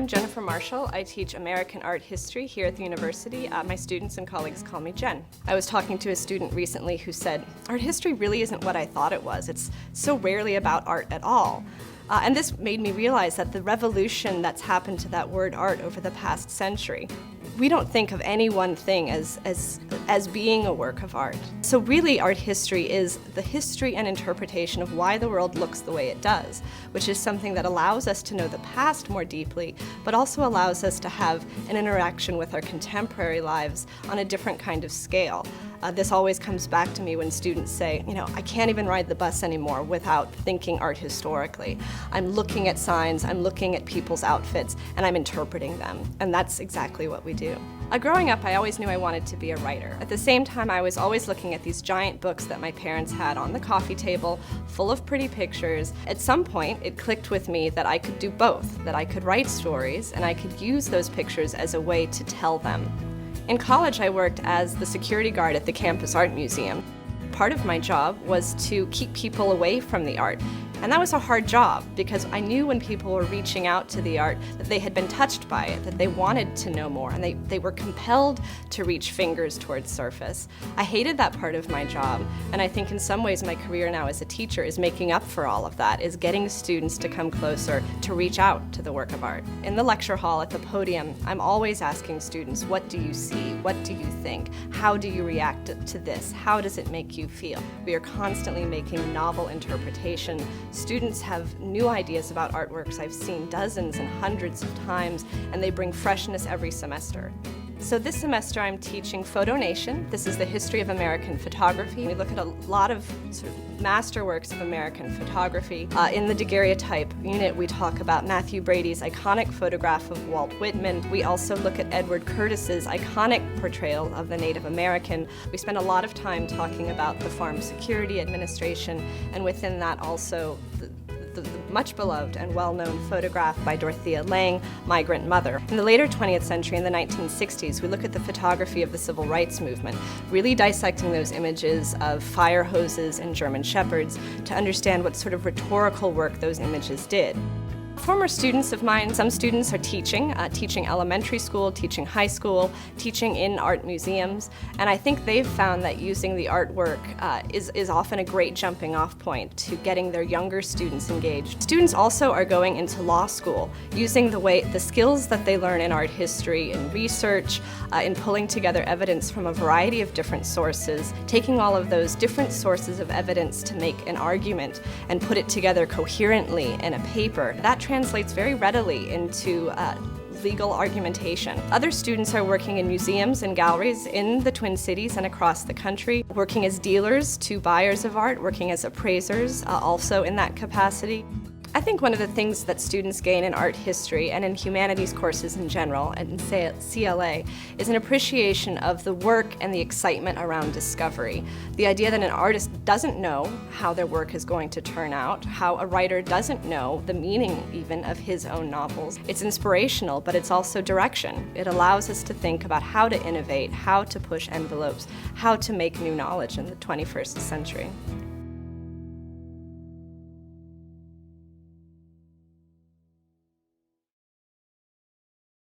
I'm Jennifer Marshall. I teach American art history here at the university. My students and colleagues call me Jen. I was talking to a student recently who said, art history really isn't what I thought it was. It's so rarely about art at all. And this made me realize that the revolution that's happened to that word art over the past century. We don't think of any one thing as being a work of art. So really art history is the history and interpretation of why the world looks the way it does, which is something that allows us to know the past more deeply, but also allows us to have an interaction with our contemporary lives on a different kind of scale. This always comes back to me when students say, I can't even ride the bus anymore without thinking art historically. I'm looking at signs, I'm looking at people's outfits, and I'm interpreting them. And that's exactly what we do. Growing up, I always knew I wanted to be a writer. At the same time, I was always looking at these giant books that my parents had on the coffee table, full of pretty pictures. At some point, it clicked with me that I could do both, that I could write stories, and I could use those pictures as a way to tell them. In college, I worked as the security guard at the campus art museum. Part of my job was to keep people away from the art. And that was a hard job because I knew when people were reaching out to the art that they had been touched by it, that they wanted to know more, and they were compelled to reach fingers towards surface. I hated that part of my job, and I think in some ways my career now as a teacher is making up for all of that, is getting students to come closer, to reach out to the work of art. In the lecture hall, at the podium, I'm always asking students, what do you see? What do you think? How do you react to this? How does it make you feel? We are constantly making novel interpretation. Students have new ideas about artworks I've seen dozens and hundreds of times, and they bring freshness every semester. So this semester I'm teaching Photonation. This is the history of American photography. We look at a lot of sort of masterworks of American photography. In the daguerreotype unit, we talk about Matthew Brady's iconic photograph of Walt Whitman. We also look at Edward Curtis's iconic portrayal of the Native American. We spend a lot of time talking about the Farm Security Administration, and within that also the much beloved and well-known photograph by Dorothea Lange, Migrant Mother. In the later 20th century, in the 1960s, we look at the photography of the civil rights movement, really dissecting those images of fire hoses and German shepherds to understand what sort of rhetorical work those images did. Former students of mine, some students are teaching elementary school, teaching high school, teaching in art museums, and I think they've found that using the artwork is often a great jumping off point to getting their younger students engaged. Students also are going into law school, using the skills that they learn in art history, in research, in pulling together evidence from a variety of different sources, taking all of those different sources of evidence to make an argument and put it together coherently in a paper. That translates very readily into legal argumentation. Other students are working in museums and galleries in the Twin Cities and across the country, working as dealers to buyers of art, working as appraisers also in that capacity. I think one of the things that students gain in art history and in humanities courses in general, and in CLA, is an appreciation of the work and the excitement around discovery. The idea that an artist doesn't know how their work is going to turn out, how a writer doesn't know the meaning even of his own novels. It's inspirational, but it's also direction. It allows us to think about how to innovate, how to push envelopes, how to make new knowledge in the 21st century.